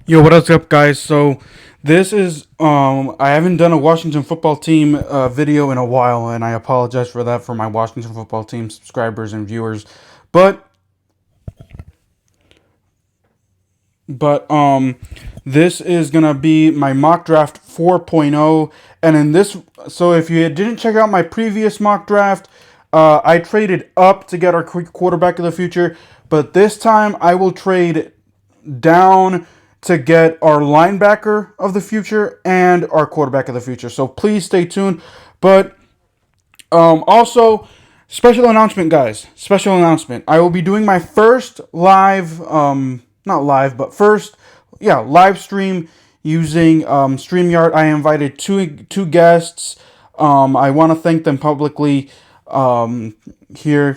Yo, what is up, guys? So this is I haven't done a Washington football team video in a while, and I apologize for that for my Washington football team subscribers and viewers. But but this is gonna be my mock draft 4.0, and in this, so if you didn't check out my previous mock draft, I traded up to get our quarterback of the future, but this time I will trade down to get our linebacker of the future and our quarterback of the future. So please stay tuned. But also, special announcement, guys. Special announcement. I will be doing my first live, not live, but first, yeah, live stream using StreamYard. I invited two guests. I want to thank them publicly here,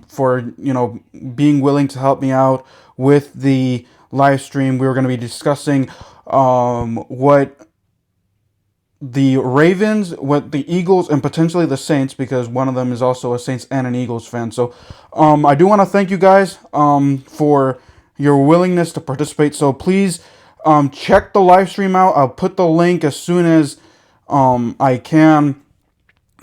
for, being willing to help me out with the live stream. We were going to be discussing what the Ravens, what the Eagles, and potentially the Saints, because one of them is also a Saints and an Eagles fan. So I do want to thank you guys for your willingness to participate. So please check the live stream out. I'll put the link as soon as I can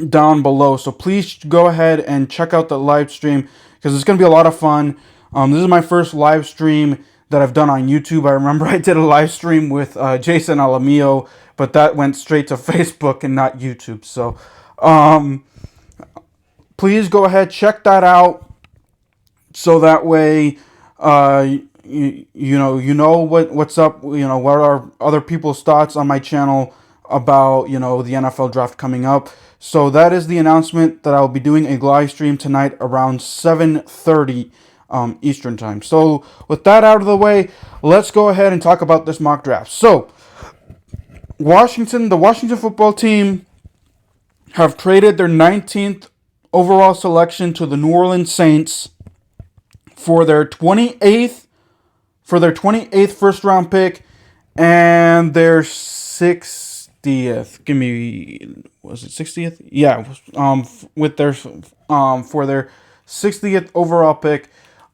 down below. So please go ahead and check out the live stream because it's going to be a lot of fun. This is my first live stream that I've done on YouTube. I remember I did a live stream with Jason Alamio, but that went straight to Facebook and not YouTube. So please go ahead, check that out, so that way you know what's up. What are other people's thoughts on my channel about the NFL draft coming up. So that is the announcement that I'll be doing a live stream tonight around 7:30 Eastern time. So with that out of the way, let's go ahead and talk about this mock draft. So the Washington football team have traded their 19th overall selection to the New Orleans Saints for their 28th first round pick and their 60th. Was it 60th? Yeah, with their for their 60th overall pick.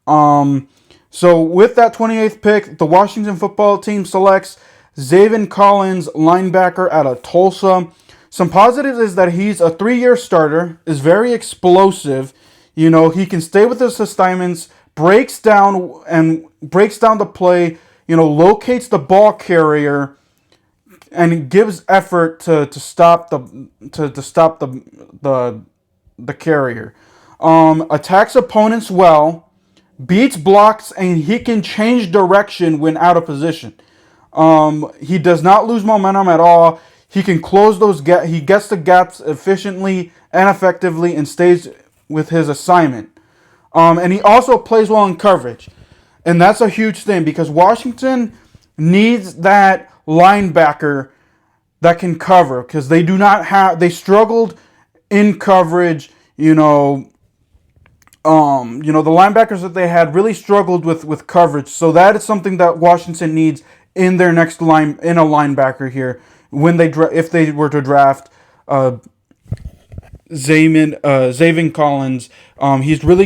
So with that 28th pick, the Washington football team selects Zaven Collins, linebacker out of Tulsa. Some positives is that he's a 3-year starter, is very explosive. He can stay with his assignments, breaks down the play, locates the ball carrier, and gives effort to stop the carrier. Attacks opponents well, beats blocks, and he can change direction when out of position. He does not lose momentum at all. He can close those gaps. He gets the gaps efficiently and effectively and stays with his assignment. And he also plays well in coverage. And that's a huge thing because Washington needs that linebacker that can cover because they struggled in coverage. The linebackers that they had really struggled with coverage. So that is something that Washington needs in their next linebacker here when if they were to draft Zaven Collins. He's really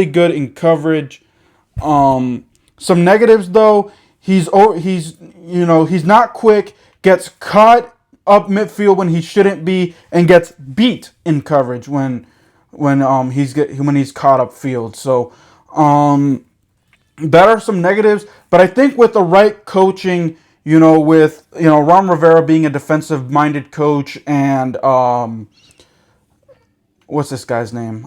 good in coverage. Some negatives though, he's not quick, gets caught up midfield when he shouldn't be, and gets beat in coverage when he's caught up field. So that are some negatives, but I think with the right coaching, with Ron Rivera being a defensive minded coach, and what's this guy's name?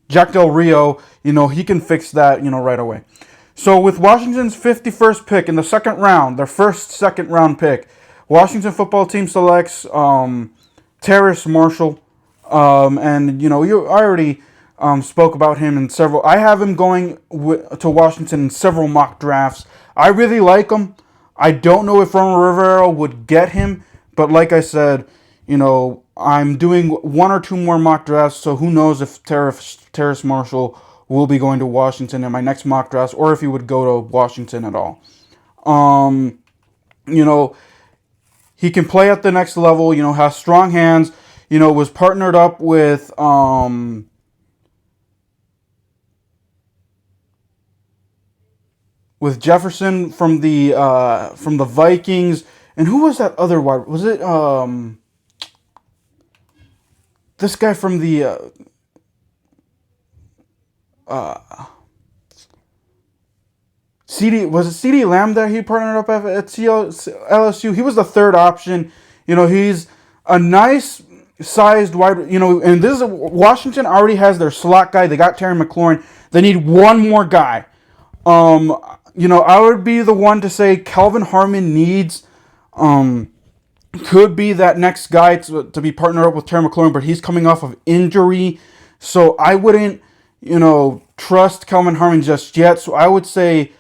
Jack Del Rio, he can fix that, right away. So with Washington's 51st pick in the second round, their first second round pick, Washington football team selects Terrace Marshall. And I already spoke about him in several. I have him going to Washington in several mock drafts. I really like him. I don't know if Ron Rivera would get him, but like I said, I'm doing one or two more mock drafts, so who knows if Terrace Marshall will be going to Washington in my next mock drafts, or if he would go to Washington at all. He can play at the next level, has strong hands, was partnered up with with Jefferson from the Vikings, and who was that other wide? Was it this guy from the CD? Was it CD Lamb that he partnered up at LSU? He was the third option. He's a nice sized wide. And this is Washington already has their slot guy. They got Terry McLaurin. They need one more guy. I would be the one to say Kelvin Harmon could be that next guy to be partnered up with Terry McLaurin, but he's coming off of injury. So I wouldn't, trust Kelvin Harmon just yet. So I would say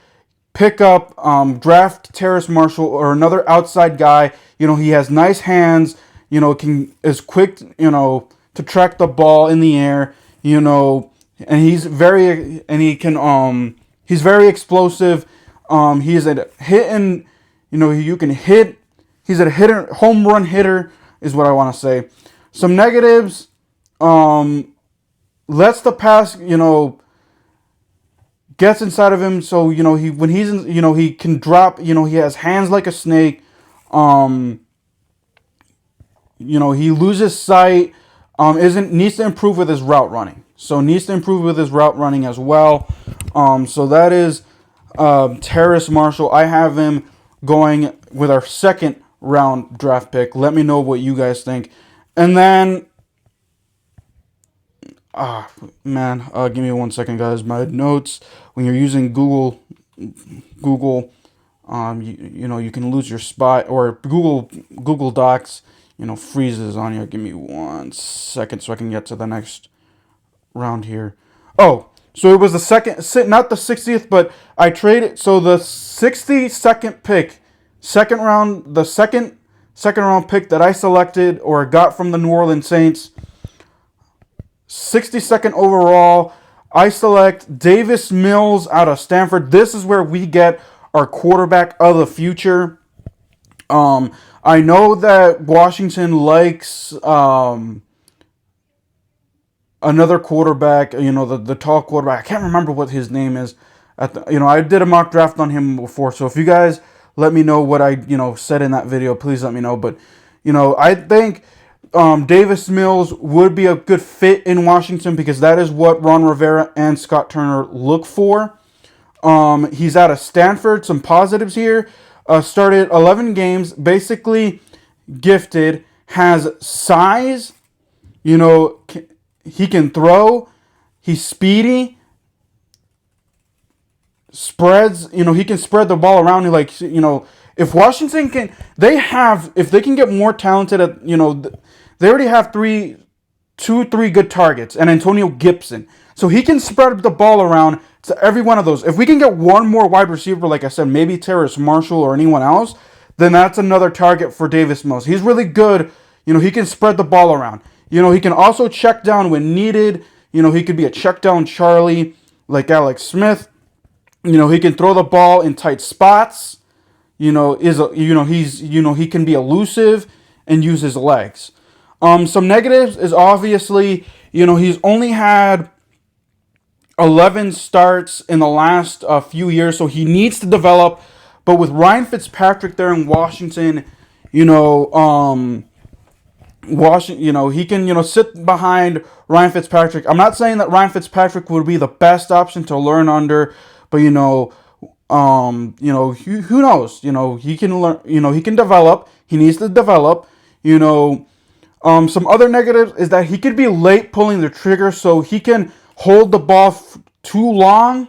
pick up, draft Terrace Marshall or another outside guy. He has nice hands, is quick, to track the ball in the air, and he's very explosive. He's a hitting, you can hit. He's a hitter, home run hitter is what I want to say. Some negatives, lets the pass, gets inside of him. So, when he's in, he can drop, he has hands like a snake. He loses sight, needs to improve with his route running. So needs to improve with his route running as well. So that is Terrace Marshall. I have him going with our second round draft pick. Let me know what you guys think. And then, give me 1 second, guys. My notes. When you're using Google, you can lose your spot, or Google Docs, freezes on you. Give me 1 second so I can get to the next round here. Oh, so it was the not the 60th, but I traded. So the 62nd pick, second round pick that I selected or got from the New Orleans Saints, 62nd overall, I select Davis Mills out of Stanford. This is where we get our quarterback of the future. I know that Washington likes another quarterback, the tall quarterback. I can't remember what his name is. I did a mock draft on him before, so if you guys let me know what I, said in that video, please let me know. But, I think Davis Mills would be a good fit in Washington because that is what Ron Rivera and Scott Turner look for. He's out of Stanford. Some positives here. Started 11 games, basically gifted, has size, he can throw, he's speedy, spreads, he can spread the ball around. If Washington if they can get more talented at, they already have 3 good targets and Antonio Gibson. So he can spread the ball around to every one of those. If we can get one more wide receiver, like I said, maybe Terrace Marshall or anyone else, then that's another target for Davis Mills. He's really good. He can spread the ball around. He can also check down when needed. He could be a check down Charlie like Alex Smith. He can throw the ball in tight spots. He can be elusive and use his legs. Some negatives is obviously, he's only had 11 starts in the last few years, so he needs to develop. But with Ryan Fitzpatrick there in Washington, he can, sit behind Ryan Fitzpatrick. I'm not saying that Ryan Fitzpatrick would be the best option to learn under, but who knows? He can learn. He can develop. He needs to develop. Some other negatives is that he could be late pulling the trigger, so he can hold the ball too long,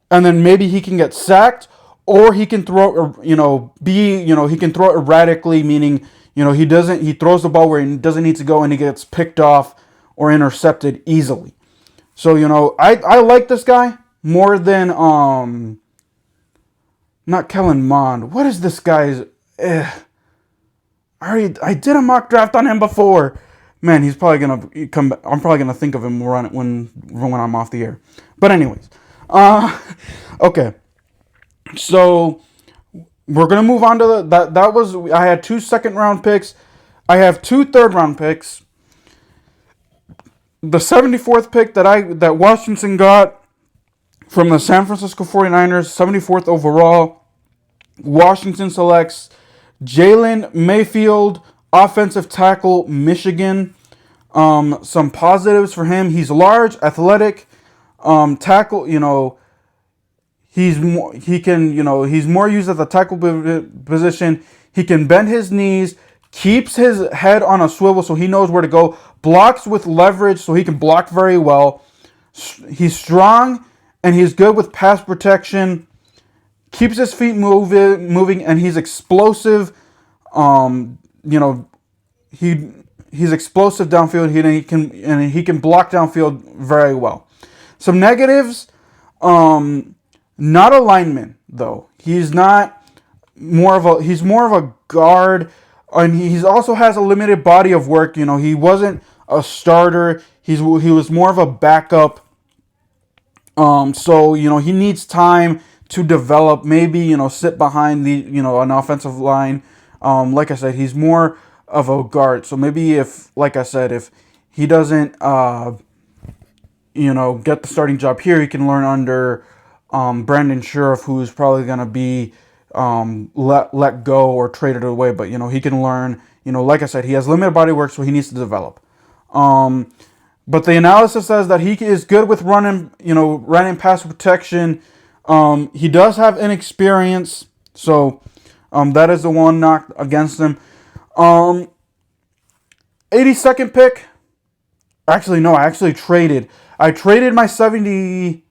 and then maybe he can get sacked, or he can throw, he can throw erratically, meaning, he throws the ball where he doesn't need to go, and he gets picked off or intercepted easily. So, I like this guy more than, not Kellen Mond. What is this guy's, I did a mock draft on him before. Man, he's probably gonna come. I'm probably gonna think of him when I'm off the air. But anyways, okay. So we're gonna move on to that. That was I had 2 second-round picks. I have 2 third-round picks. The 74th pick that Washington got From the San Francisco 49ers, 74th overall. Washington selects Jalen Mayfield, offensive tackle, Michigan. Some positives for him. He's large, athletic, tackle. He's more used at the tackle position. He can bend his knees, keeps his head on a swivel so he knows where to go. Blocks with leverage so he can block very well. He's strong and he's good with pass protection. Keeps his feet moving, and he's explosive. He's explosive downfield. He can block downfield very well. Some negatives. Not a lineman though. He's more of a guard, and he also has a limited body of work. He wasn't a starter. He was more of a backup. So he needs time to develop. Maybe sit behind an offensive line. Like I said, he's more of a guard. So maybe if he doesn't get the starting job here, he can learn under Brandon Scherff, who's probably going to be let go or traded away. But he can learn. Like I said, he has limited body work, so he needs to develop. But the analysis says that he is good with running pass protection. He does have inexperience, so that is the one knock against him. 82nd pick. Actually, no, I actually traded. I traded my 76th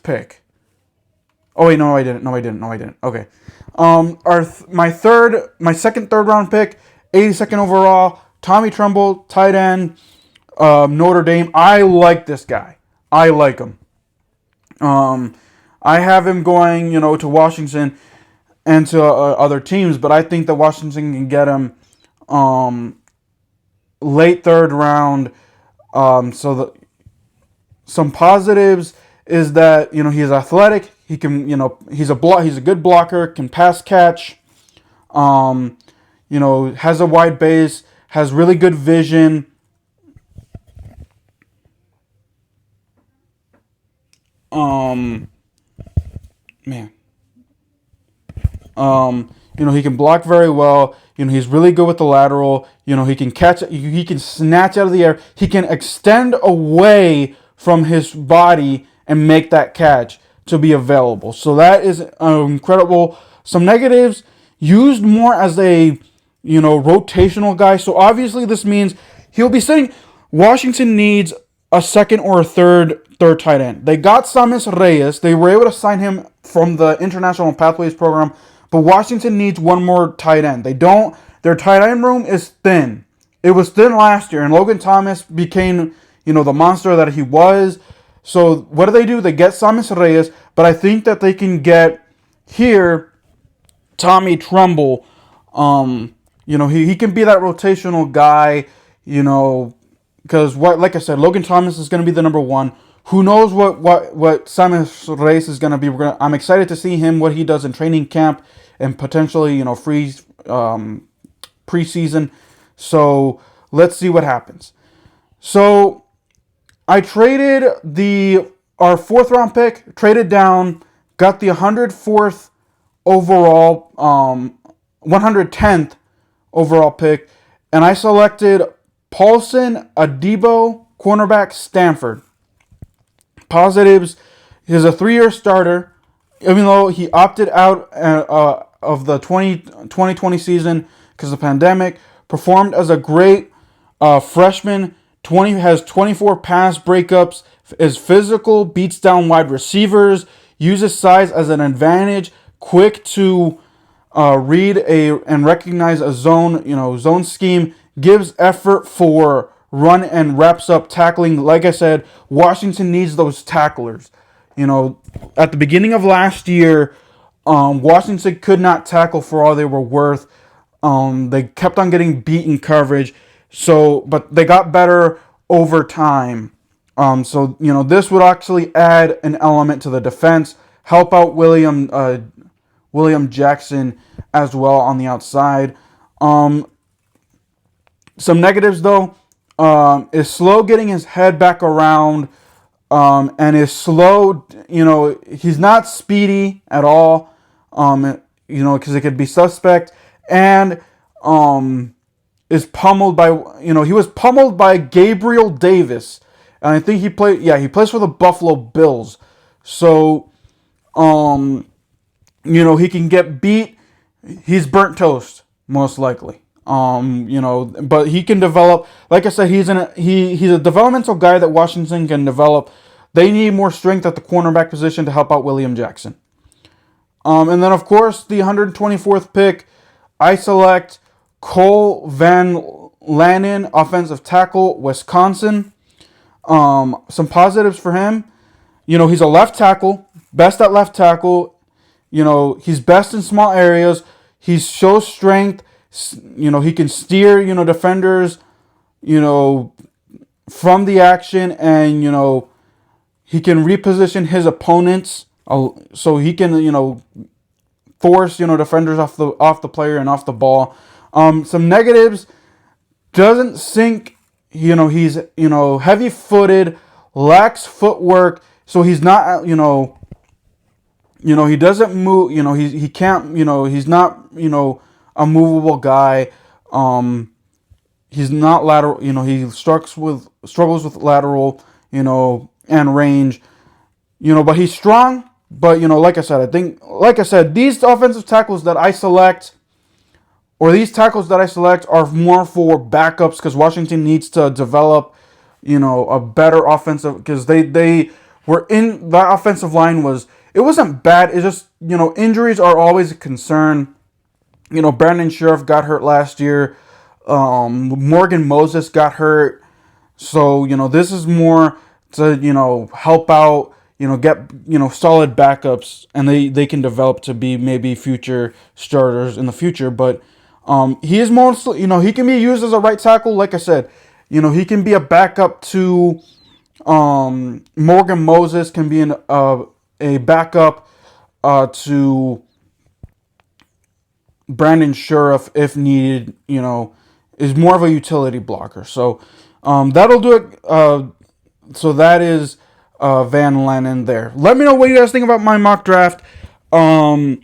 pick. Oh wait, no, I didn't. Okay. My second third round pick, 82nd overall, Tommy Tremble, tight end, Notre Dame. I like this guy. I like him. I have him going, to Washington and to other teams, but I think that Washington can get him late third round. Some positives is that he's athletic. He can he's a good blocker, can pass catch. Has a wide base, has really good vision. He can block very well. He's really good with the lateral. He can catch. He can snatch out of the air. He can extend away from his body and make that catch to be available. So that is incredible. Some negatives: used more as a rotational guy. So obviously this means he'll be sitting. Washington needs a second or a third tight end. They got Samis Reyes. They were able to sign him from the International Pathways program. But Washington needs one more tight end. Their tight end room is thin. It was thin last year, and Logan Thomas became, the monster that he was. So what do? They get Samis Reyes, but I think that they can get here Tommy Tremble. He can be that rotational guy, because like I said, Logan Thomas is going to be the number one. Who knows what Samis Reyes is going to be? I'm excited to see him, what he does in training camp and potentially, free preseason. So let's see what happens. So I traded our fourth round pick, traded down, got the 104th overall, 110th overall pick, and I selected Paulson Adebo, cornerback, Stanford. Positives: he's a 3-year starter, even though he opted out of the 2020 season because of the pandemic. Performed as a great freshman. Has 24 pass breakups. Is physical, beats down wide receivers. Uses size as an advantage. Quick to read and recognize a zone scheme. Gives effort for run and reps up tackling. Like I said, Washington needs those tacklers. At the beginning of last year, Washington could not tackle for all they were worth. They kept on getting beat in coverage. But they got better over time. This would actually add an element to the defense, help out William Jackson as well on the outside. Some negatives though, is slow getting his head back around and is slow. He's not speedy at all. Because it could be suspect, and is pummeled by. He was pummeled by Gabriel Davis, and I think he played. Yeah, he plays for the Buffalo Bills. So, he can get beat. He's burnt toast, most likely. But he can develop. Like I said, he's a developmental guy that Washington can develop. They need more strength at the cornerback position to help out William Jackson. And then, of course, the 124th pick, I select Cole Van Lanen, offensive tackle, Wisconsin. Some positives for him. He's a left tackle, best at left tackle. He's best in small areas. He shows strength. He can steer, defenders, from the action, and, he can reposition his opponents. So he can, force, defenders off the player and off the ball. Some negatives, doesn't sink. He's, heavy-footed, lacks footwork. So he's not, he doesn't move. He can't. He's not, a movable guy. He's not lateral. He struggles with lateral. And range. But he's strong. But, like I said, these offensive tackles that I select, or these tackles that I select, are more for backups, because Washington needs to develop, a better offensive, because they were in, that offensive line it wasn't bad. It's just, injuries are always a concern. Brandon Sheriff got hurt last year. Morgan Moses got hurt. So, this is more to, help out, get, solid backups, and they can develop to be maybe future starters in the future. But he is mostly, he can be used as a right tackle. Like I said, he can be a backup to Morgan Moses, can be a backup to Brandon Sheriff if needed, is more of a utility blocker. So that'll do it. So that is Van Lanen there. Let me know what you guys think about my mock draft. Do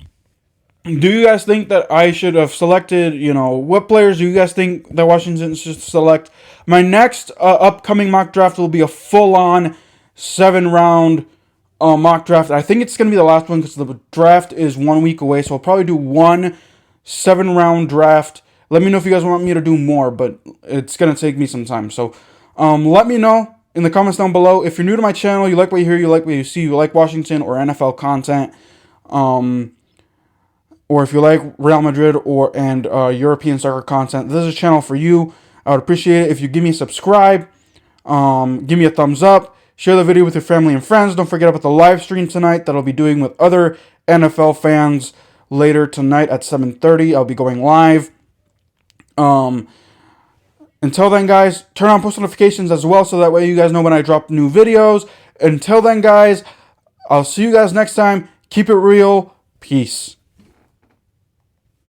you guys think that I should have selected, what players do you guys think that Washington should select? My next upcoming mock draft will be a full-on 7-round mock draft. I think it's going to be the last one because the draft is 1 week away, so I'll probably do one 7-round draft. Let me know if you guys want me to do more, but it's going to take me some time. So let me know in the comments down below. If you're new to my channel, you like what you hear, you like what you see, you like Washington or NFL content, or if you like Real Madrid and European soccer content, this is a channel for you. I would appreciate it if you give me a subscribe, give me a thumbs up, share the video with your family and friends. Don't forget about the live stream tonight that I'll be doing with other NFL fans later tonight at 7:30. I'll be going live. Until then, guys, turn on post notifications as well, so that way you guys know when I drop new videos. Until then, guys, I'll see you guys next time. Keep it real. Peace.